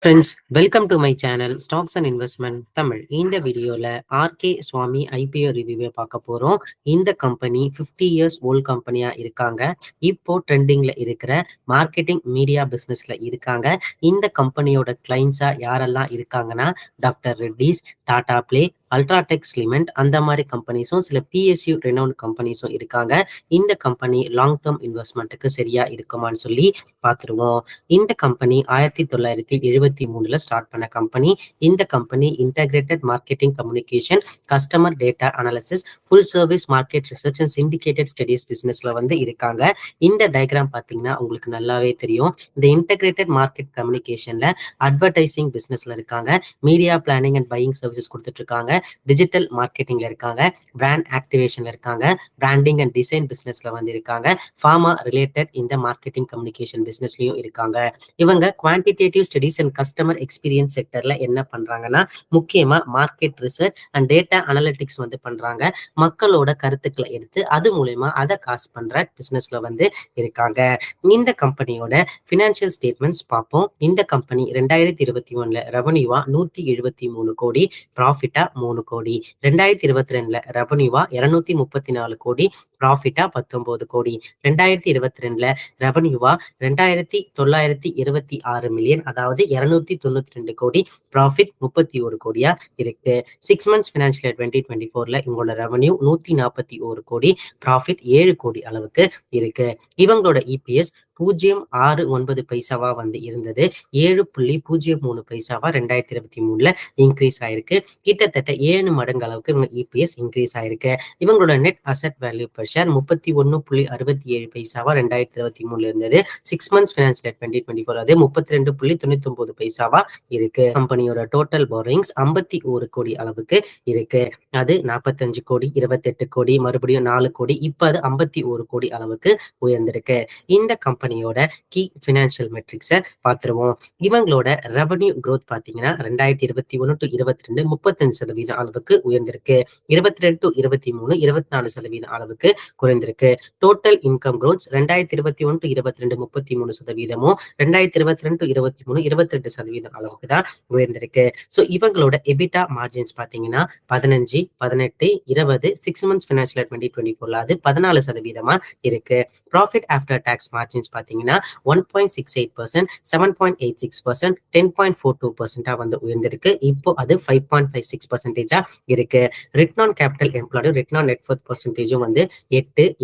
Friends, welcome to my channel stocks and investment Tamil. இந்த வீடியோல RK சுவாமி IPO ரிவ்யூவை பார்க்க போறோம். இந்த கம்பெனி 50 இயர்ஸ் ஓல்ட் கம்பெனியா இருக்காங்க. இப்போ ட்ரெண்டிங்ல இருக்கிற மார்க்கெட்டிங் மீடியா பிசினஸ்ல இருக்காங்க. இந்த கம்பெனியோட கிளைண்ட்ஸா யாரெல்லாம் இருக்காங்கன்னா doctor Reddy's, Tata play, UltraTech cement அந்த மாதிரி கம்பெனிஸும் சில பிஎஸ்யூ ரெனவுண்ட் கம்பெனிஸும் இருக்காங்க. இந்த கம்பெனி லாங் டேர்ம் இன்வெஸ்ட்மெண்ட்டுக்கு சரியா இருக்குமான்னு சொல்லி பார்த்துருவோம். இந்த கம்பெனி 1973 ஸ்டார்ட் பண்ண கம்பெனி. இந்த company integrated marketing communication, customer data analysis, full service market research and syndicated studies பிசினஸ்ல இருக்காங்க. இந்த டயக்ராம் பார்த்தீங்கன்னா உங்களுக்கு நல்லாவே தெரியும். இந்த இன்டகிரேட்டட் மார்க்கெட் கம்யூனிகேஷன்ல அட்வர்டைசிங் பிசினஸ்ல இருக்காங்க, media planning and buying services கொடுத்துட்டு இருக்காங்க, டிஜிட்டல் மார்க்கெட்டிங்ல இருக்காங்க, பிராண்ட் ஆக்டிவேஷன்ல இருக்காங்க, பிராண்டிங் அண்ட் டிசைன் பிசினஸ்ல இருக்காங்க, ஃபார்மா ரிலேட்டட் இந்த மார்க்கெட்டிங் கம்யூனிகேஷன் பிசினஸ்லயும் இருக்காங்க. இவங்க quantitative studies and customer experience செக்டர்ல என்ன பண்றாங்கன்னா முக்கியமா market research and data analytics பண்றாங்க. மக்களோட கருத்துக்களை எடுத்து அது மூலயமா அதை காசு பண்ற பிசினஸ்ல இருக்காங்க. இந்த கம்பெனியோட பினான்சியல் ஸ்டேட்மெண்ட்ஸ் பார்ப்போம். இந்த கம்பெனி 2021 ரெவன்யூவா 173 கோடி, ப்ராஃபிட்டா 3 கோடி. 2022 ரெவன்யூவா 234 கோடி, ப்ராஃபிட்டா 19 கோடி. 2022 ரெவன்யூவா 2926 மில்லியன், அதாவது 292 கோடி, ப்ராஃபிட் 31 கோடியா இருக்கு. 6 மந்த்ஸ் ஃபினான்ஷியல் இயர் 2024 இவங்களோட ரெவன்யூ 141 கோடி, ப்ராஃபிட் 7 கோடி அளவுக்கு இருக்கு. இவங்களோட இபிஎஸ் 0.69 பைசாவா இருந்தது. 7.03 பைசாவா 2023 இன்க்ரீஸ் ஆயிருக்கு. கிட்டத்தட்ட 7 மடங்கு அளவுக்கு இவங்க இபிஎஸ் இன்க்ரீஸ் ஆயிருக்கு. இவங்களோட net asset value per share 31.67 பைசாவா 2023 இருந்தது. 6 மந்த்ஸ் ஃபினான்ஷியல் இயர் 2024 அது 32.99 பைசாவா இருக்கு. கம்பெனியோட டோட்டல் போரிங்ஸ் 51 கோடி அளவுக்கு இருக்கு. அது 45 கோடி, 28 கோடி, மறுபடியும் 4 கோடி, இப்ப அது 51 கோடி அளவுக்கு உயர்ந்திருக்கு. இந்த கம்பெனியோட கீ பினான்சியல் மெட்ரிக்ஸை பார்த்துருவோம். இவங்களோட ரெவன்யூ growth பாத்தீங்கன்னா 2021 to 22 35% அளவுக்கு உயர்ந்திருக்கு. 22 to 23 24% அளவுக்கு குறைந்திருக்கு. Total income growth 2021 to 22 33%, 2022 to 23 22% அளவுக்கு தான் உயர்ந்திருக்கு. ஸோ இவங்களோட எபிட்டா மார்ஜின்ஸ் பாத்தீங்கன்னா 15, 18, 20 6 மந்த்ஸ் ஃபினான்ஷியல் இயர் 2024 அது 14% இருக்கு. ப்ராஃபிட் ஆஃப்டர் டாக்ஸ் மார்ஜின்ஸ் பாத்தீங்கன்னா 1.68%, 7.86%, 10.42% உயர்ந்திருக்கு. இப்போ அது 5.56% இருக்கு. ரிட்டர்ன் ஆன் கேபிட்டல் எம்ப்ளாய்டும் ரிட்டர்ன் ஆன் நெட் வொர்த் பர்சன்டேஜும் 8,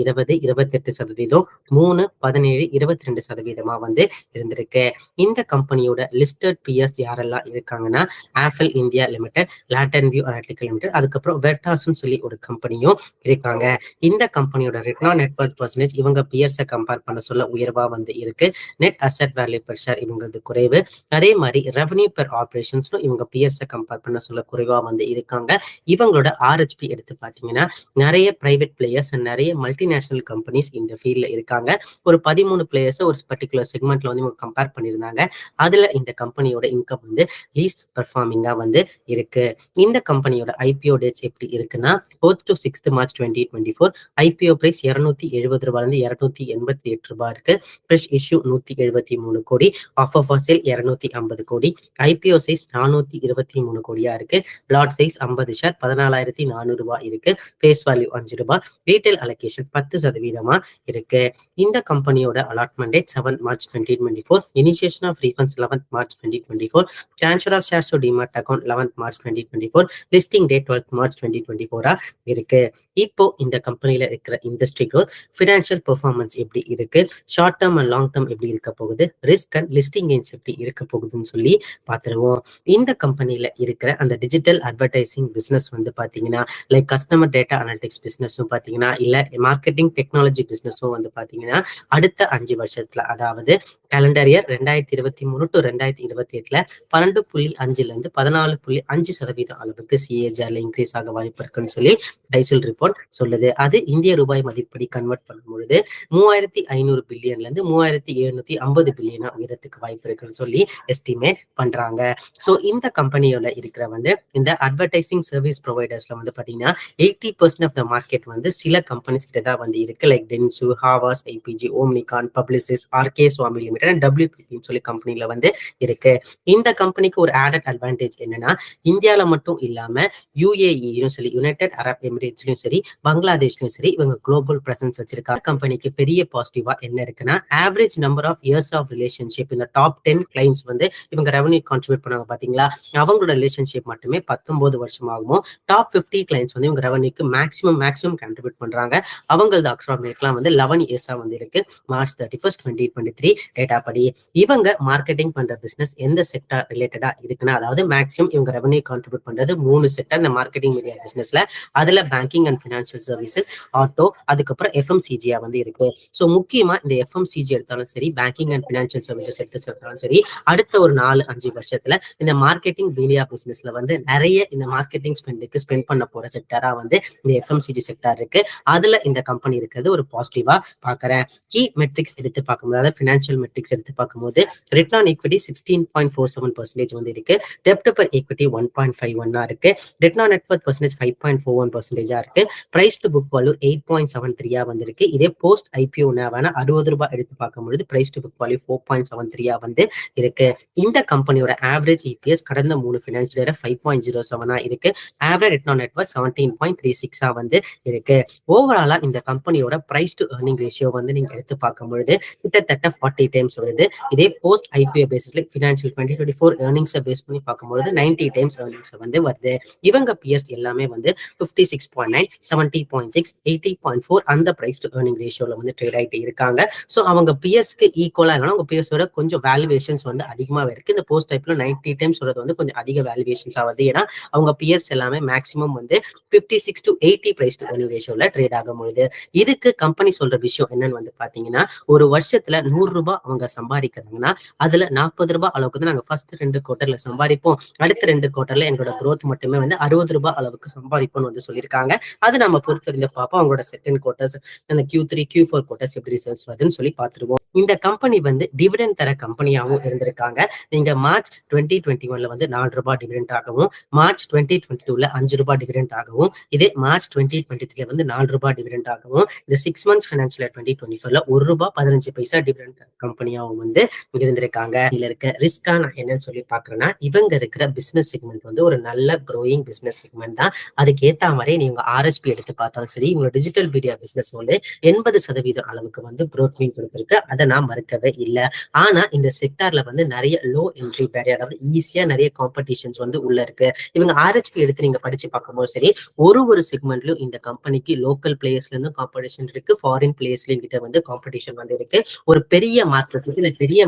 20, 28%, 3, 17, 22% இருந்திருக்கு. இந்த கம்பெனியோட லிஸ்டட் பியர்ஸ் யாரெல்லாம் இருக்காங்கன்னா Apple India limited, Latent View analytical limited, அதுக்கப்புறம் வெர்டாஸ்ன்னு சொல்லி ஒரு கம்பெனியும் இருக்காங்க. இந்த கம்பெனியோட return on net worth percentage இவங்க பியர்ஸை கம்பேர் பண்ண சொல்ல உயர்வா இருக்கு. Net asset value per share இவங்களது குறைவு. அதே மாதிரி ரெவன்யூ பெர் ஆபரேஷன்ஸ்லும் இவங்க பியர்ஸை கம்பேர் பண்ண சொல்ல குறைவா இருக்காங்க. இவங்களோட ஆர்ஹெச்பி எடுத்து பாத்தீங்கன்னா நிறைய பிரைவேட் பிளேயர்ஸ் அண்ட் நிறைய மல்டிநேஷனல் கம்பெனிஸ் இந்த ஃபீல்ட்ல இருக்காங்க. ஒரு 13 பிளேயர்ஸ் ஒரு பர்டிகுலர் செக்மெண்ட்ல இவங்க கம்பேர் பண்ணியிருந்தாங்க. அதுல இந்த கம்பெனியோட இன்கம் லீஸ்ட் பெர்ஃபார்மிங்கா இருக்கு. இந்த கம்பெனியோட ஐபிஓ டேட்ஸ் எப்படி இருக்குன்னா 4th to 6th March 2024. IPO price ₹270 ₹288 இருக்கு. ஃப்ரெஷ் இஷ்யூ 173 கோடி, ஆஃபர் ஃபார் சேல் 250 கோடி, ஐபிஓ சைஸ் 423 கோடியா இருக்கு. லாட் சைஸ் 50 ஷேர் ₹14,400 இருக்கு. Face value ₹5. ரீட்டைல் அலோகேஷன் 10% இருக்கு. இந்த கம்பெனியோட allotment date 7 March 2024, initiation of refunds 11 March 2024, transfer of shares to demat account 11 March 2024, listing date 12 March 2024 இருக்கு. இப்போ இந்த கம்பெனில இருக்கிற இண்டஸ்ட்ரி growth, ஃபினான்ஷியல் பெர்ஃபார்மன்ஸ் எப்படி இருக்கு, short term and long term எப்படி இருக்க போகுது, ரிஸ்க் அண்ட் லிஸ்டிங் கெயின்ஸ் எப்படி இருக்க போகுதுன்னு சொல்லி பார்த்துருவோம். இந்த கம்பெனில இருக்கிற அந்த டிஜிட்டல் அட்வர்டைசிங் பிசினஸ் பாத்தீங்கன்னா லைக் கஸ்டமர் டேட்டா அனலிட்டிக்ஸ் பிசினஸும் பாத்தீங்கன்னா இல்ல மார்க்கெட்டிங் டெக்னாலஜி பிசினஸும் பாத்தீங்கன்னா அடுத்த 5 வருஷத்துல, அதாவது கேலண்டர் இயர் 2023 to 2028 12.5ல இருந்து 14.5% அளவுக்கு சிஏஜிஆர்ல இன்க்ரீஸ் ஆக வாய்ப்பு இருக்குன்னு சொல்லி டைசல் ரிப்போர்ட் சொல்லுது. அது இந்திய ரூபாய் மதிப்படி கன்வெர்ட் பண்ணும் பொழுது 3500 பில்லியன்ல இருந்து 3750 பில்லியனா உயரத்துக்கு வாய்ப்பு இருக்குன்னு சொல்லி எஸ்டிமேட் பண்றாங்க. ஸோ இந்த கம்பெனியோட இருக்கிற வந்து இந்த அட்வர்டைசிங் சர்வீஸ் ப்ரொவைடர்ஸ்ல வந்து பாத்தீங்கன்னா 80% ஆஃப் த மார்க்கெட் வந்து சில கம்பெனிஸ் கிட்ட தான் வந்து இருக்கு. Like Dentsu, Havas, IPG, Omnicom, Publicis, RK Swamy limited and டபிள்யூபிபின்னு சொல்லி கம்பெனில வந்து இருக்கு. இந்த கம்பெனிக்கு ஒரு ஆடட் அட்வான்டேஜ் என்னன்னா, இந்தியால மட்டும் இல்லாம யுஏஇயும் சரி, யுனைடெட் அரப் எமிரேட்ஸ்லயும் சரி, பங்களாதேஷ்லயும் சரி இவங்க குளோபல் பிரசன்ஸ் வச்சிருக்காங்க. கம்பெனிக்கு பெரிய பாசிட்டிவா என்ன இருக்குன்னா, average number of years of relationship இந்த டாப் 10 கிளைண்ட்ஸ் வந்து இவங்க ரெவன்யூ கான்ட்ரிபியூட் பண்ணாங்க பாத்தீங்களா, அவங்களோட ரிலேஷன்ஷிப் மட்டுமே 19 வருஷமாகவும், டாப் 50 கிளைண்ட்ஸ் வந்து இவங்க ரெவன்யூக்கு மேக்ஸிமம் கான்ட்ரிபியூட் பண்றாங்க. அவங்களது அக்ஸ்ட்ராமேட்லாம் வந்து 11 இயர்ஸா வந்து இருக்கு. மார்ச் 31, 2023 டேட்டா படி. இவங்க மார்க்கெட்டிங் பண்ற பிசினஸ் எந்த செக்டார் ரிலேட்டடா இருக்குன்னா, அதாவது மேக்ஸிமம் இவங்க ரெவன்யூ கான்ட்ரிபியூட் பண்றது 3 செக்டார் இந்த மார்க்கெட்டிங் மீடியா பிசினஸ்ல. அதுல banking and financial services, auto, அதுக்கப்புறம் எஃப்எம்சிஜியா வந்து இருக்கு. ஸோ முக்கியமா இந்த எஃப்எம்சிஜி எடுத்தாலும் சரி, பேங்கிங் அண்ட் பினான்சியல் சர்வீசஸ் எடுத்தாலும் சரி, அடுத்த ஒரு 4-5 வருஷத்துல இந்த மார்க்கெட்டிங் மீடியா பிசினஸ்ல வந்து நிறைய இந்த மார்க்கெட்டிங் ஸ்பெண்ட் பண்ண போற செக்டாரா வந்து இந்த எஃப்எம்சிஜி செக்டார் இருக்கு. அதுல இந்த கம்பெனி இருக்கிறது ஒரு பாசிட்டிவா பாக்குறேன். கீ மெட்ரிக்ஸ் எடுத்து பார்க்கும்போது, அதாவது பினான்சியல் மெட்ரிக்ஸ் எடுத்து பார்க்கும்போது, ரிட்டர்ன் ஆன் ஈக்விட்டி 16.47% வந்து இருக்கு. டெப்ட் பர் ஈக்விட்டி 1.51 இருக்கு. Return on net worth percentage 5.41% இருக்கு. பிரைஸ் டு புக் வேல்யூ 8.73 வந்திருக்கு. இதே போஸ்ட் ஐபிஓ நேவான 60 ரூபாய் எடுத்து பார்க்கும்போது பிரைஸ் டு புக் வேல்யூ 4.73 வந்து இருக்கு. இந்த கம்பெனியோட ஆவரேஜ் இபிஎஸ் கடந்த 3 ஃபினான்ஷியல் இயர் 5.07 இருக்கு. Average return on net Worth 17.36 வந்து இருக்கு. ஓவராலா இந்த கம்பெனியோட பிரைஸ் டு ஏர்னிங் ரேஷியோ வந்து நீங்க எடுத்து பார்க்கும்பொழுது கிட்டத்தட்ட 40 டைம்ஸ் வருது. இதே போஸ்ட் ஐபிஓ பேசிஸ்ல ஃபினான்ஷியல் 2024 ஏர்னிங்ஸை பேஸ் பண்ணி பார்க்கும்போது 90 டைம்ஸ் ஏர்னிங்ஸ் வந்து வருது. இவங்க பியர்ஸ் எல்லாமே வந்து 56.9, 70.6, 80.4 அந்த பிரைஸ் டு ஏர்னிங் ரேஷியோல வந்து ட்ரேட் ஆகிட்டு இருக்காங்க. ஸோ அவங்க பியர்ஸ்க்கு ஈக்குவலா இருந்தாலும் அவங்க பியர்ஸோட கொஞ்சம் வேல்யூவேஷன்ஸ் வந்து அதிகமாக இருக்கு. இந்த போஸ்ட் டைப்ல 90 டைம்ஸ் சொல்றது வந்து கொஞ்சம் அதிக வேல்யூவேஷன்ஸ் ஆகுது. ஏன்னா அவங்க பியர்ஸ் எல்லாமே மேக்ஸிமம் வந்து 56 to 80 பிரைஸ் டு ஏர்னிங் ரேஷியோல ட்ரேட் ஆகும்போது, இதுக்கு கம்பெனி சொல்ற விஷயம் என்னன்னு வந்து பாத்தீங்கன்னா, ஒரு வருஷத்துல 100 ரூபாய் அவங்க சம்பாதிக்கிறாங்கன்னா அதுல 40 ரூபாய் அளவுக்கு தான் நாங்க ஃபர்ஸ்ட் 2 குவார்டர்ல சம்பாதிப்போம். அடுத்த 2 குவார்டர்ல எங்களோட growth மட்டுமே வந்து 60 ரூபாய் அளவுக்கு சம்பாதிப்போம்னு வந்து சொல்லியிருக்காங்க. அது நம்ம பொறுத்தறிந்த பார்ப்போம். அவங்களோட செகண்ட் குவார்டர்ஸ், அந்த Q3, Q4 குவார்டர்ஸ் எப்படி ரிசல்ட்ஸ் வருதுன்னு சொல்லி பார்த்துருவோம். இந்த கம்பெனி வந்து டிவிடெண்ட் தர கம்பெனியாகவும் இருந்திருக்காங்க. நீங்க மார்ச் 2021 வந்து 4 ரூபாய் டிவிடெண்ட் ஆகவும், மார்ச் 2022 5 ரூபாய் டிவிடெண்ட் ஆகவும், இதே மார்ச் 2023 வந்து 4 ரூபாய் டிவிடெண்ட் ஆகவும், இந்த 6 months ஃபினான்ஷியல் 2024 1 ரூபாய் 15 பைசா டிவிடெண்ட் கம்பெனியாகவும் வந்து இருந்திருக்காங்க. இதுல இருக்க ரிஸ்கா நான் என்னன்னு சொல்லி பாக்குறேன்னா, இவங்க இருக்கிற பிசினஸ் செக்மெண்ட் வந்து ஒரு நல்ல க்ரோயிங் பிசினஸ் செக்மெண்ட் தான். அதுக்கு ஏத்த மாதிரி நீங்க ஆர்எஸ்பி எடுத்து பார்த்தாலும் சரி, இவங்க டிஜிட்டல் மீடியா பிசினஸ் வந்து 80% அளவுக்கு வந்து growth கொடுத்திருக்கு. அதை நான் மறுக்கவே இல்லை. ஆனா இந்த செக்டார்ல வந்து நிறைய லோ என்ட்ரி பேரியர், அதாவது ஈஸியா நிறைய காம்படிஷன்ஸ் வந்து உள்ள இருக்கு. இவங்க ஆர்எஸ்பி எடுத்து நீங்க படிச்சு பார்க்கும்போது சரி, ஒரு செக்மெண்ட்லயும் இந்த கம்பெனிக்கு லோக்கல் பிளேயர்ஸ்ல இருந்து காம்படிஷன் இருக்கு, ஃபாரின் பிளேயர்ஸ்லயும் கிட்ட வந்து காம்படிஷன் வந்து இருக்கு. ஒரு பெரிய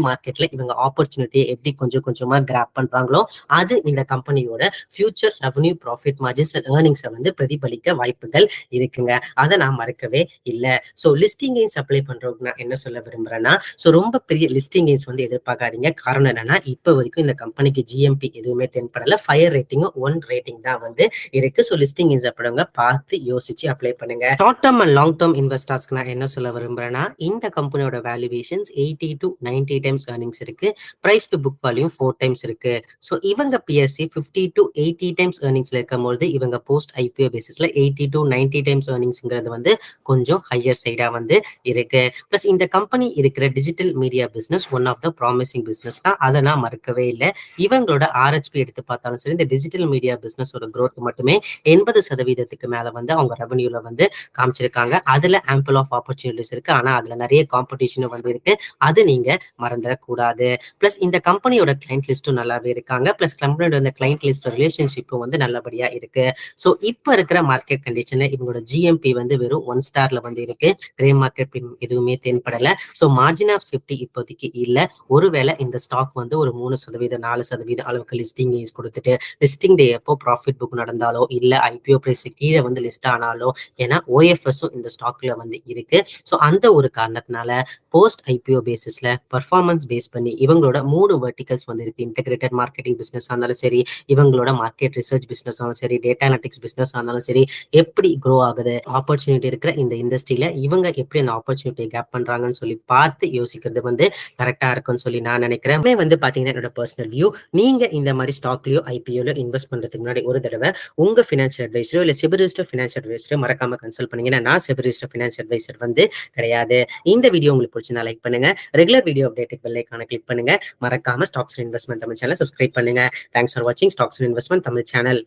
மார்க்கெட்ல இவங்க ஆப்பர்ச்சுனிட்டியை எப்படி கொஞ்சம் கொஞ்சமா கிராப் பண்றாங்களோ, அது இந்த கம்பெனியோட future revenue, profit margins and ஏர்னிங்ஸை வந்து பிரதிபலிக்க வாய்ப்புகள் இருக்குங்க. அதை நான் மறக்கவே இல்லை. ஸோ லிஸ்டிங் கெயின்ஸ் அப்ளை பண்றவங்க நான் என்ன சொல்ல விரும்புறேன்னா, ஸோ ரொம்ப பெரிய லிஸ்டிங் கெயின்ஸ் வந்து எதிர்பார்க்காதீங்க. காரணம் என்னன்னா, இப்போ வரைக்கும் இந்த கம்பெனிக்கு ஜிஎம்பி எதுவுமே தென்படல. ஃபயர் ரேட்டிங்கும் 1 ரேட்டிங் தான் வந்து இருக்கு. ஸோ லிஸ்டிங் கெயின்ஸ் அப்படிங்க பார்த்து யோசிச்சு அப்ளை பண்ணுங்க. Short term and long term இன்வெஸ்டர்ஸ்க்கு நான் என்ன சொல்ல விரும்புறேன்னா, இந்த கம்பெனியோட வேல்யூவேஷன்ஸ் 80 to 90 டைம்ஸ் ஏர்னிங்ஸ் இருக்கு. Price to book value 4 times இருக்கு. ஸோ இவங்க பிஎஸ்சி 50 to 80 டைம்ஸ் ஏர்னிங்ஸ்ல இருக்கும்போது, இவங்க போஸ்ட் ஐபிஓ பேசிஸ்ல 80 to 90 டைம்ஸ் ஏர்னிங்ஸ்ங்கிறது வந்து கொஞ்சம் ஹையர் சைடா வந்து இருக்கு. பிளஸ் இந்த கம்பெனி இருக்கிற digital media business one of the promising business தான். அதை நான் மறுக்கவே இல்லை. இவங்களோட ஆர்ஹெச்பி எடுத்து பார்த்தாலும் சரி, இந்த டிஜிட்டல் மீடியா பிசினஸோட growth மட்டுமே 80% மேல வந்து அவங்க ரெவன்யூல வந்து காமிச்சிருக்காங்க. அதுல ஆம்பிள் ஆஃப் ஆப்பர்ச்சுனிட்டிஸ் இருக்கு. ஆனா அதுல நிறைய காம்படிஷனும் வந்து இருக்கு. அது நீங்க மறந்துடக்கூடாது. பிளஸ் இந்த கம்பெனியோட கிளைண்ட் லிஸ்டும் நல்லாவே இருக்காங்க. பிளஸ் கம்பெனியோட அந்த கிளைண்ட் லிஸ்ட் ரிலேஷன்ஷிப்பும் வந்து நல்லபடியா இருக்கு. ஸோ இப்போ இருக்கிற மார்க்கெட் கண்டிஷன்ல இவங்களோட ஜிஎம்பி வந்து வெறும் 1 ஸ்டார்ல வந்து இருக்கு. கிரே மார்க்கெட் எதுவுமே தென்படல. ஸோ மார்ஜின் ஆஃப் சேஃப்டி இப்போதைக்கு இல்ல. ஒருவேளை இந்த ஸ்டாக் வந்து ஒரு 3%, 4% அளவுக்கு லிஸ்டிங் கெயின்ஸ் கொடுத்துட்டு லிஸ்டிங் டே அப்போ ப்ராஃபிட் புக் நடந்தாலோ, இல்ல ஐபிஓ பிரைஸ் கீழே வந்து லிஸ்ட் ஆனாலோ, ஏன்னா ஓஎஃப்எஸும் இந்த ஸ்டாக்ல வந்து இருக்கு. ஸோ அந்த ஒரு காரணத்தினால போஸ்ட் ஐபிஓ பேசிஸ்ல பர்ஃபார்மன்ஸ் பேஸ் பண்ணி இவங்களோட 3 வெர்டிகல்ஸ் வந்து இருக்கு. இன்டெகிரேட்டட் மார்க்கெட்டிங் பிசினஸ் ஆனாலும் சரி, இவங்களோட மார்க்கெட் ரிசர்ச் பிசினஸ் ஆனாலும் சரி, டேட்டா அனலிட்டிக்ஸ் பிசினஸ் ஆனாலும் சரி, எப்படி க்ரோ ஆகுது, ஆப்பர்ச்சுனிட்டி இருக்கிற இந்த இண்டஸ்ட்ரியில இவங்க எப்படி அந்த ஆப்பர்ச்சுனிட்டி கேப் பண்றாங்கன்னு இருக்கும்னு சொல்லி பார்த்து யோசிக்கிறது வந்து கரெக்டா இருக்கும்னு சொல்லி நான் நினைக்கிறேன். வந்து பாத்தீங்கன்னா என்னோட பர்சனல் வியூ. நீங்க இந்த மாதிரி ஸ்டாக்லயோ ஐபிஓலயோ இன்வெஸ்ட் பண்றதுக்கு முன்னாடி ஒரு தடவை உங்க ஃபினான்ஷியல் அட்வைசரோ இல்ல செபி ரிஜிஸ்டர்ட் ஃபினான்ஷியல் அட்வைசரோ மறக்காம கன்சல்ட் பண்ணுங்க. ஏன்னா நான் செபி ரிஜிஸ்டர்ட் ஃபினான்ஷியல் அட்வைசர் வந்து கிடையாது. இந்த வீடியோ உங்களுக்கு பிடிச்சிருந்தா லைக் பண்ணுங்க. ரெகுலர் வீடியோ அப்டேட் பெல் ஐகானை கிளிக் பண்ணுங்க. மறக்காம stocks investment Tamil channel subscribe பண்ணுங்க. தேங்க்ஸ் ஃபார் வாட்சிங் ஸ்டாக்ஸ் இன்வெஸ்ட்மெண்ட் தமிழ் சேனல்.